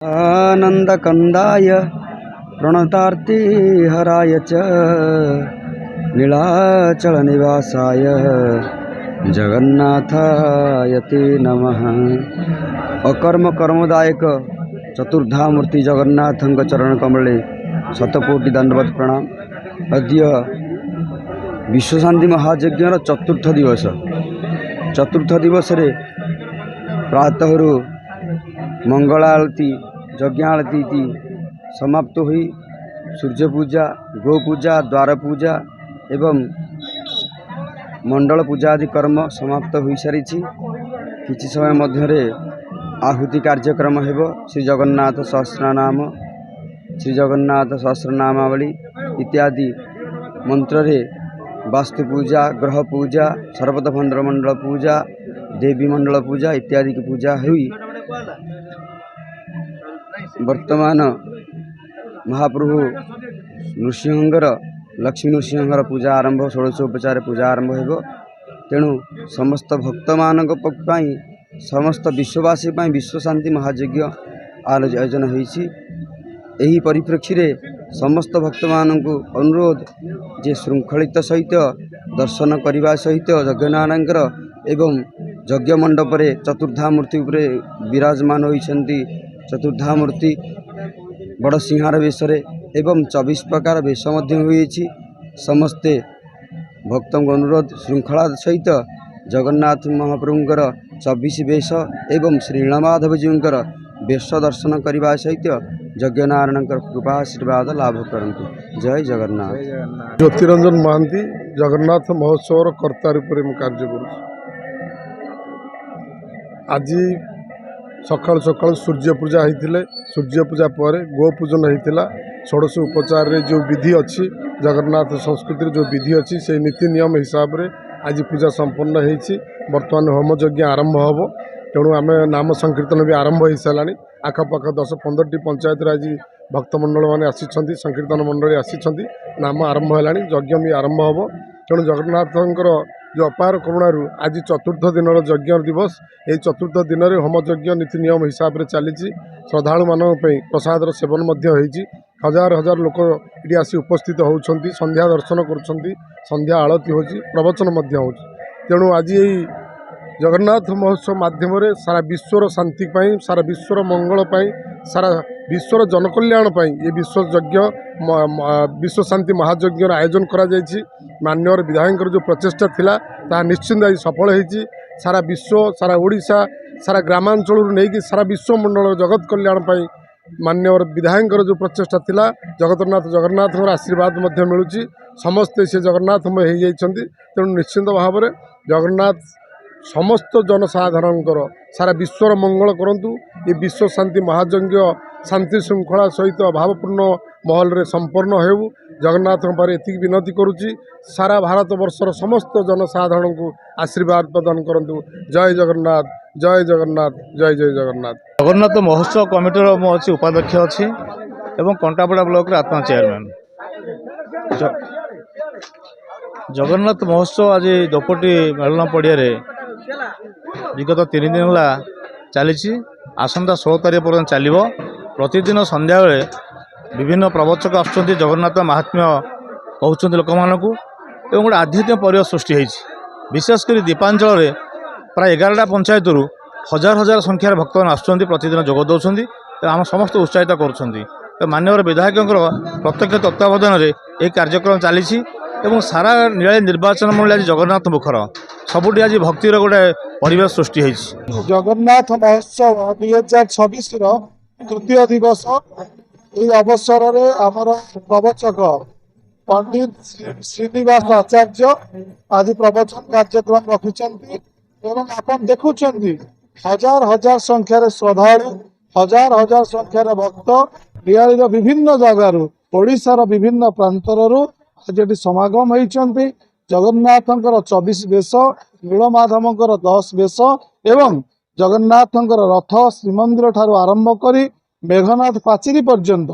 आनन्दकन्दाय प्रणतार्तिहराय च नीलाचलनिवासाय जगन्नाथाय ते नमः। अकर्म कर्मदायक चतुर्धामूर्ति जगन्नाथଙ୍କ चरण कमले शतकोटि दंडवत प्रणाम। अद्य विश्वशांति महायज्ञर चतुर्थ दिवस रे प्रातः मंगला आरती यज्ञ आरती समाप्त हुई सूर्य पूजा गो पूजा द्वार पूजा एवं मंडल पूजा आदि कर्म समाप्त हो सारी। किछि समय मध्य आहुति कार्यक्रम हेब। श्री जगन्नाथ सहस्रनाम श्री जगन्नाथ सहस्रनामावली इत्यादि मंत्र रे वास्तु पूजा ग्रह पूजा सर्वत भंडर मंडल पूजा देवी मंडल पूजा इत्यादि की पूजा हुई। वर्तमान महाप्रभु नृसिंहर लक्ष्मी नृसिंहर पूजा आरंभ 16 उपचार पूजा आरंभ हो। तेणु समस्त भक्त मान समस्त विश्ववासी विश्वशांति महायज्ञ आयोजन होइछि। एही परिप्रेक्षी रे समस्त भक्त मानक अनुरोध जे श्रृंखलित सहित दर्शन करने सहित यज्ञनारायणकर एवं यज्ञ मंडप रे चतुर्धामूर्ति उपरे विराजमान होइछन्ति। चतुर्धामूर्ति बड़ सिंहार वेश एवं 24 प्रकार वेश होइछि। समस्ते भक्तों अनुरोध श्रृंखला सहित जगन्नाथ महाप्रभुंकर 24 वेश एवं श्री नीलमाधव जीवंकर वेश दर्शन करने सहित यज्ञनारायण कृपा आशीर्वाद लाभ करंतु। जय जगन्नाथ। ज्योतिरंजन महांती जगन्नाथ महोत्सव कर्ता रूप में कार्य करुँ। आज सकाल सकाल सूर्य पूजा होते सूर्य पूजा पर गो पूजन होता 16 उपचार रे जो विधि अच्छी जगन्नाथ संस्कृति जो विधि अच्छी से नीति नियम हिसाब रे आज पूजा संपन्न होती। बर्तमान होम यज्ञ आरंभ हम। तेणु आम नाम संकीर्तन भी आरंभ हो सारा। आखपाख 10-15टी पंचायत आज भक्तमंडल मैंने आसी संकीर्तन मंडली आसी नाम आरंभ है यज्ञ भी आरंभ हम। तेणु जगन्नाथंकर जो अपार करुणारू आज चतुर्थ दिन यज्ञ दिवस। ये चतुर्थ दिन में होम यज्ञ नीति नियम हिसाब से चली। श्रद्धालु मानों प्रसादर सेवन होती। हजार हजार लोक ये आसी उपस्थित होती संध्या दर्शन कर संध्या आलती हो प्रवचन हो। तेणु आज यही जगन्नाथ महोत्सव माध्यम सारा विश्वर शांति पाई सारा विश्वर मंगल पाई सारा विश्वर जनकल्याण ये विश्व यज्ञ विश्व शांति महायज्ञ आयोजन करा जायछि। माननीय विधायक जो प्रचेषा थिला ता निश्चिंत आज सफल होती। सारा विश्व सारा ओडिशा सारा ग्रामांचल नहीं सारा विश्व मंडल जगत कल्याण पाई माननीय विधायक जो प्रचेषा थिला जगन्नाथ आशीर्वाद मिलूँ। समस्ते से जगन्नाथमय हो जाइछन्ति। तेणु निश्चिंत भाव में जगन्नाथ समस्त जनसाधारण सारा विश्वर मंगल करंतु। ये विश्व शांति महायज्ञ शांति श्रृंखला सहित भावपूर्ण महल रे संपन्न हो। जगन्नाथ पर एति विनती करुच्ची सारा भारत वर्षर समस्त जनसाधारण को आशीर्वाद प्रदान करंतु। जय जगन्नाथ जय जगन्नाथ जय जय जगन्नाथ। जगन्नाथ महोत्सव कमिटर मो अच्छी उपाध्यक्ष अच्छी एवं कंटापड़ा ब्लॉक आत्मा चेयरमैन। जगन्नाथ महोत्सव आज दोपटी मेलन पड़िया विगत 3 दिन है चली। आसंता 16 तारीख पर्यटन चलो। प्रतिदिन संध्या बेले विभिन्न प्रवचक आसुँच जगन्नाथ महात्म्य कहते लोक मानक एवं गोटे आध्यात्मिक परिवेश सृष्टि होती। विशेषकर दीपांचल प्राय 11टा पंचायत हजार हजार संख्यार भक्त आसुँच प्रतिदिन जोग दौरान आम समस्त उत्साहित कर। माननीय विधायक प्रत्यक्ष तत्वावधान में यह कार्यक्रम चली एवं सारा निराली निर्वाचन मंडल आज जगन्नाथ मुखर सबुठी आज भक्तिर गोटे परिवेश सृष्टि होती। जगन्नाथ महोत्सव 2026 तृतीय दिवस। ये अवसर में आमर प्रवचक पंडित श्रीनिवास आचार्य आज प्रवचन कार्यक्रम रखिंट एवं आप देखुं हजार हजार संख्यार श्रद्धालु हजार हजार संख्यार भक्त निराली विभिन्न जगार ओडिशार विभिन्न प्रांतर आज ये समागम होती। जगन्नाथंकर 24 वेश नीलमाधवंकर 10 वेश एवं जगन्नाथंकर रथ श्रीमंदिर ठारू आरंभ करी मेघनाथ पाचेरी पर्यंत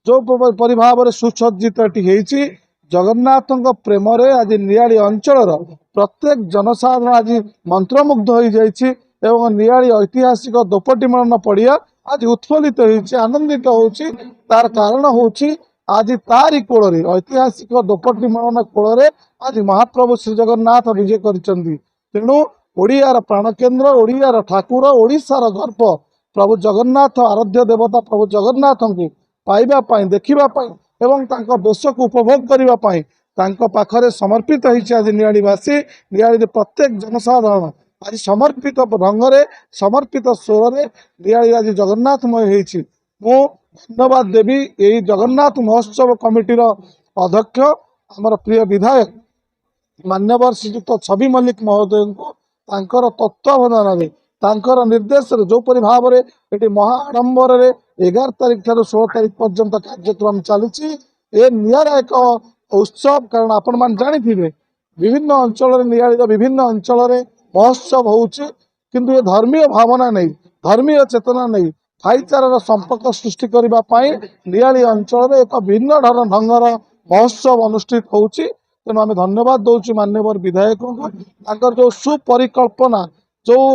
जो परिभाव सुसज्जित होती। जगन्नाथ प्रेम आज निराली अंचल प्रत्येक जनसाधारण आज मंत्रमुग्ध हो जाइए एवं निराली ऐतिहासिक दोपटी मेलन पड़िया आज उत्फुल्लित होइछि आनंदित होउछि तार कारण होउछि आज तारी कोଳରେ ऐतिहासिक दोपटी मेलन कोଳରେ आज महाप्रभु श्री जगन्नाथ विजय କରିଛନ୍ତି। ତେଣୁ ଓଡ଼ିଆର ପ୍ରାଣକେନ୍ଦ୍ର ଓଡ଼ିଆର ଠାକୁର ଓଡ଼ିଶାର ଗର୍ବ ପ୍ରଭୁ ଜଗନ୍ନାଥ ଆରାଧ୍ୟ ଦେବତା ପ୍ରଭୁ ଜଗନ୍ନାଥଙ୍କୁ ପାଇବା ପାଇଁ ଦେଖିବା ପାଇଁ ଏବଂ ତାଙ୍କ ବେଶକୁ ଉପଭୋଗ କରିବା ପାଇଁ ତାଙ୍କ ପାଖରେ ସମର୍ପିତ ହେଇଛି ଆଜି ନିଆଳିବାସୀ। ନିଆଳିରେ ପ୍ରତ୍ୟେକ ଜନସାଧାରଣ ଆଜି ସମର୍ପିତ ରଙ୍ଗରେ ସମର୍ପିତ ସ୍ୱରରେ ନିଆଳି ଆଜି ଜଗନ୍ନାଥମୟ ହେଇଛି। ମୁଁ ଧନ୍ୟବାଦ ଦେବି ଏହି ଜଗନ୍ନାଥ ମହୋତ୍ସବ କମିଟିର ଅଧ୍ୟକ୍ଷ ଆମର ପ୍ରିୟ ବିଧାୟକ ମାନ୍ୟବର ଶ୍ରୀଯୁକ୍ତ ଛବି ମଲ୍ଲିକ ମହୋଦୟଙ୍କୁ ତାଙ୍କର ତତ୍ତ୍ୱାବଧାନରେ ତାଙ୍କର ନିର୍ଦ୍ଦେଶରେ ଯୋଉପରି ଭାବରେ ଏଠି ମହା ଆଡ଼ମ୍ବରରେ 11 ତାରିଖ ଠାରୁ 16 ତାରିଖ ପର୍ଯ୍ୟନ୍ତ କାର୍ଯ୍ୟକ୍ରମ ଚାଲିଛି। ଏ ନିଆରା ଏକ ଉତ୍ସବ କାରଣ ଆପଣମାନେ ଜାଣିଥିବେ ବିଭିନ୍ନ ଅଞ୍ଚଳରେ ନିଆଳିର ବିଭିନ୍ନ ଅଞ୍ଚଳରେ ମହୋତ୍ସବ ହେଉଛି କିନ୍ତୁ ଏ ଧର୍ମୀୟ ଭାବନା ନେଇ ଧର୍ମୀୟ ଚେତନା ନେଇ ଭାଇଚାରାର ସମ୍ପର୍କ ସୃଷ୍ଟି କରିବା ପାଇଁ ନିଆଳି ଅଞ୍ଚଳରେ ଏକ ଭିନ୍ନ ଢଙ୍ଗର ମହୋତ୍ସବ ଅନୁଷ୍ଠିତ ହେଉଛି। ତେଣୁ ଆମେ ଧନ୍ୟବାଦ ଦଉଛୁ ମାନ୍ୟବର ବିଧାୟକଙ୍କୁ ତାଙ୍କର ଯୋଉ ସୁପରିକଳ୍ପନା ଯୋଉ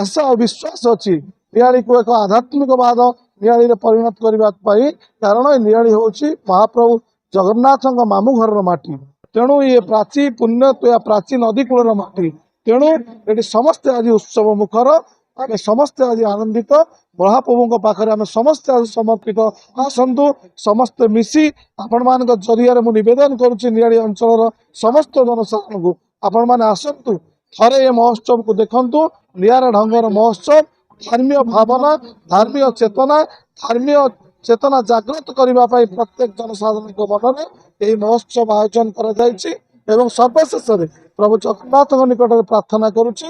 ଆଶା ଓ ବିଶ୍ୱାସ ଅଛି ନିଆଳିକୁ ଏକ ଆଧ୍ୟାତ୍ମିକବାଦ ନିଆଳିରେ ପରିଣତ କରିବା ପାଇଁ କାରଣ ଏ ନିଆଳି ହେଉଛି ମହାପ୍ରଭୁ ଜଗନ୍ନାଥଙ୍କ ମାମୁଁ ଘରର ମାଟି। ତେଣୁ ଇଏ ପ୍ରାଚୀ ପୁଣ୍ୟ ପ୍ରାଚୀ ନଦୀ କୂଳର ମାଟି। ତେଣୁ ଏଠି ସମସ୍ତେ ଆଜି ଉତ୍ସବ ମୁଖର ଆମେ ସମସ୍ତେ ଆଜି ଆନନ୍ଦିତ ମହାପ୍ରଭୁଙ୍କ ପାଖରେ ଆମେ ସମସ୍ତେ ଆଜି ସମର୍ପିତ ଆସନ୍ତୁ ସମସ୍ତେ ମିଶି ଆପଣମାନଙ୍କ ଜରିଆରେ ମୁଁ ନିବେଦନ କରୁଛି ନିଆଳି ଅଞ୍ଚଳର ସମସ୍ତ ଜନସାଧାରଣଙ୍କୁ ଆପଣମାନେ ଆସନ୍ତୁ ଥରେ ଏ ମହୋତ୍ସବକୁ ଦେଖନ୍ତୁ। ନିଆରା ଢଙ୍ଗର ମହୋତ୍ସବ ଧର୍ମୀୟ ଭାବନା ଧର୍ମୀୟ ଚେତନା ଜାଗ୍ରତ କରିବା ପାଇଁ ପ୍ରତ୍ୟେକ ଜନସାଧାରଣଙ୍କ ମନରେ ଏହି ମହୋତ୍ସବ ଆୟୋଜନ କରାଯାଇଛି ଏବଂ ସର୍ବଶେଷରେ ପ୍ରଭୁ ଜଗନ୍ନାଥଙ୍କ ନିକଟରେ ପ୍ରାର୍ଥନା କରୁଛି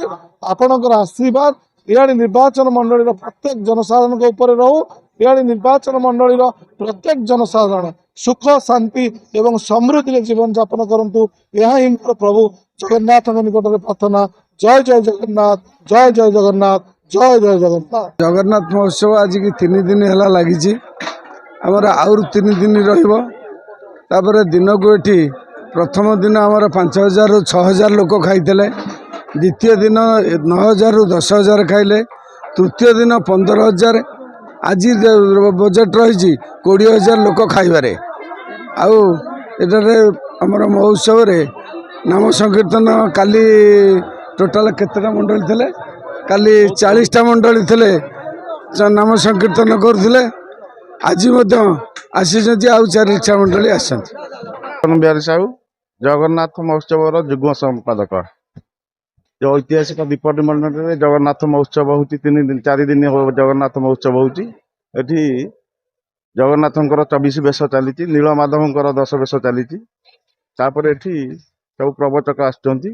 ଆପଣଙ୍କର ଆଶୀର୍ବାଦ ନିଆଳି ନିର୍ବାଚନ ମଣ୍ଡଳୀର ପ୍ରତ୍ୟେକ ଜନସାଧାରଣଙ୍କ ଉପରେ ରହୁ। ନିଆଳି ନିର୍ବାଚନ ମଣ୍ଡଳୀର ପ୍ରତ୍ୟେକ ଜନସାଧାରଣ ସୁଖ ଶାନ୍ତି ଏବଂ ସମୃଦ୍ଧିରେ ଜୀବନ ଯାପନ କରନ୍ତୁ ଏହା ହିଁ ମୋର ପ୍ରଭୁ ଜଗନ୍ନାଥଙ୍କ ନିକଟରେ ପ୍ରାର୍ଥନା। ଜୟ ଜୟ ଜଗନ୍ନାଥ ଜୟ ଜୟ ଜଗନ୍ନାଥ ଜୟ ଜୟ ଜଗନ୍ନାଥ। ଜଗନ୍ନାଥ ମହୋତ୍ସବ ଆଜିକି 3 ଦିନ ହେଲା ଲାଗିଛି ଆମର ଆହୁରି 3 ଦିନ ରହିବ। ତାପରେ ଦିନକୁ ଏଠି ପ୍ରଥମ ଦିନ ଆମର 5000ରୁ 6000 ଲୋକ ଖାଇଥିଲେ, ଦ୍ୱିତୀୟ ଦିନ 9000ରୁ 10000 ଖାଇଲେ, ତୃତୀୟ ଦିନ 15000, ଆଜି ବଜେଟ୍ ରହିଛି 20000 ଲୋକ ଖାଇବାରେ। ଆଉ ଏଠାରେ ଆମର ମହୋତ୍ସବରେ ନାମ ସଂକୀର୍ତ୍ତନ କାଲି ଟୋଟାଲ କେତେଟା ମଣ୍ଡଳୀ ଥିଲେ? କାଲି 40ଟା ମଣ୍ଡଳୀ ଥିଲେ ନାମ ସଂକୀର୍ତ୍ତନ କରୁଥିଲେ। ଆଜି ମଧ୍ୟ ଆସିଛନ୍ତି ଆଉ 4ଟା ମଣ୍ଡଳୀ ଆସିଛନ୍ତି। ବିହାରୀ ସାହୁ ଜଗନ୍ନାଥ ମହୋତ୍ସବର ଯୁଗ୍ମ ସମ୍ପାଦକ। जो ऐतिहासिक दीपटी मंडल में जगन्नाथ महोत्सव होती 4 दिन जगन्नाथ महोत्सव होती एठी जगन्नाथंकर 24 बेश चली नीलमाधवंकर 10 बेश चली एठी सब प्रवचक आसुचंती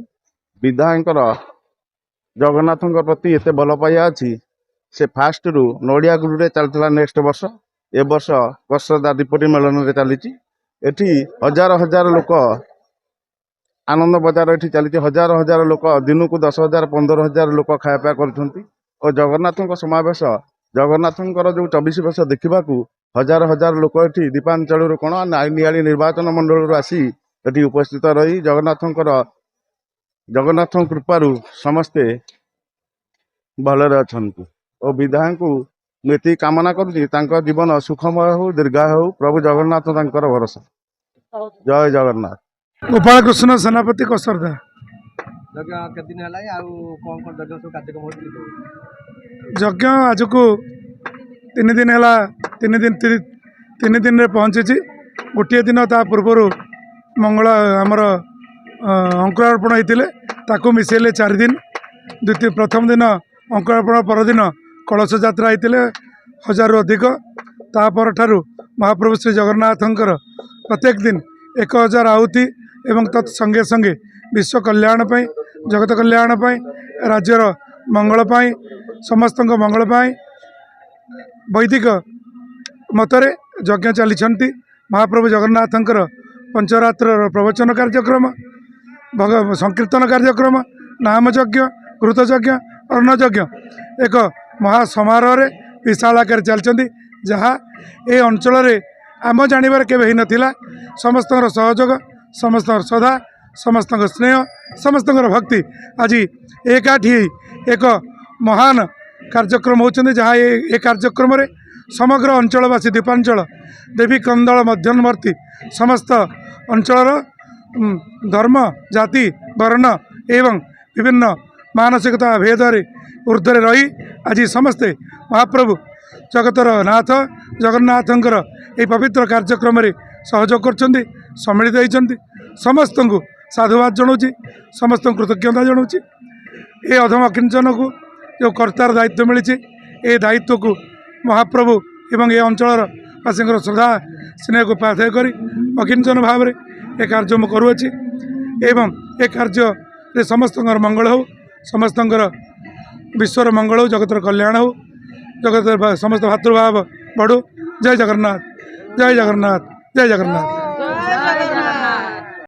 विधायकर जगन्नाथंकर प्रति एते भल पाइया अछि से फास्ट रु नड़िया गुरु रे चलता नेक्स्ट वर्ष ए वर्ष कसदा दीपटी मेलन रे चली एठी हजार हजार लोक आनंद बजार एठी चली हजार हजार लोक दिन को 10,000 15,000 लोक खायापा कर जगन्नाथ समावेश जगन्नाथंकर जो 24 वर्ष देखा हजार हजार लोक एठी दीपांचल कौन नियाली निर्वाचन मंडल आसी एठी उपस्थित रही जगन्नाथ कृपारू समस्ते भलरे अछंती और विधायक मुझे कामना करुँच जीवन सुखमय हो दीर्घा हो प्रभु जगन्नाथ तांकर भरोसा। जय जगन्नाथ। गोपाल कृष्ण सेनापति कसरदा यज्ञ आज को 3 दिन है 3 दिन रे पहुँची गोटे दिन ता पूर्वर मंगल आमर अंकुरार्पण होते मिसेले 4 दिन द्वितीय प्रथम दिन अंकुरार्पण परदिन कलश यात्रा होते 1000 रु अधिक तापर ठारू महाप्रभु श्री जगन्नाथंकर प्रत्येक दिन 1000 आहुति एवं तत् संगे संगे विश्व कल्याण पाई जगत कल्याण पाई राज्यर मंगल पाई समस्त मंगल पाई वैदिक मतरे यज्ञ चली महाप्रभु जगन्नाथंकर पंचरात्र प्रवचन कार्यक्रम संकीर्तन कार्यक्रम नाम यज्ञ घृत यज्ञ अन्न यज्ञ एक महासमारोह विशाल आकार चलती जहाँ ए अंचल आम जानवर केवे ही नथिला समस्त सहयोग समस्त श्रद्धा समस्त स्नेह समस्त भक्ति आज एकाठी एक महान କାର୍ଯ୍ୟକ୍ରମ ହେଉଛନ୍ତି ଯାହା ଏ କାର୍ଯ୍ୟକ୍ରମରେ ସମଗ୍ର ଅଞ୍ଚଳବାସୀ ଦ୍ୱୀପାଞ୍ଚଳ ଦେବୀ କନ୍ଦଳ ମଧ୍ୟବର୍ତ୍ତୀ ସମସ୍ତ ଅଞ୍ଚଳର ଧର୍ମ ଜାତି ବର୍ଣ୍ଣ ଏବଂ ବିଭିନ୍ନ ମାନସିକତା ଭେଦରେ ঊର୍ଦ୍ଧ୍ୱରେ ରହି ଆଜି ସମସ୍ତେ ମହାପ୍ରଭୁ ଜଗତର ନାଥ ଜଗନ୍ନାଥଙ୍କର ଏହି ପବିତ୍ର କାର୍ଯ୍ୟକ୍ରମରେ ସହଯୋଗ କରୁଛନ୍ତି ସମ୍ମିଳିତ ହୋଇଛନ୍ତି ସମସ୍ତଙ୍କୁ ସାଧୁବାଦ ଜଣାଉଛି ସମସ୍ତଙ୍କୁ କୃତଜ୍ଞତା ଜଣାଉଛି ଏ ଅଧମ କିଞ୍ଚନକୁ ଯେଉଁ କର୍ତ୍ତାର ଦାୟିତ୍ୱ ମିଳିଛି ଏ ଦାୟିତ୍ୱକୁ ମହାପ୍ରଭୁ ଏବଂ ଏ ଅଞ୍ଚଳର ବାସୀଙ୍କର ଶ୍ରଦ୍ଧା ସ୍ନେହକୁ ପାଥେୟ କରି ଅକିଞ୍ଚନ ଭାବରେ ଏ କାର୍ଯ୍ୟ ମୁଁ କରୁଅଛି ଏବଂ ଏ କାର୍ଯ୍ୟରେ ସମସ୍ତଙ୍କର ମଙ୍ଗଳ ହେଉ ସମସ୍ତଙ୍କର ବିଶ୍ୱର ମଙ୍ଗଳ ହେଉ ଜଗତର କଲ୍ୟାଣ ହେଉ ଜଗତର ସମସ୍ତ ଭାତୃଭାବ ବଢ଼ୁ ଜୟ ଜଗନ୍ନାଥ ଜୟ ଜଗନ୍ନାଥ ଜୟ ଜଗନ୍ନାଥ।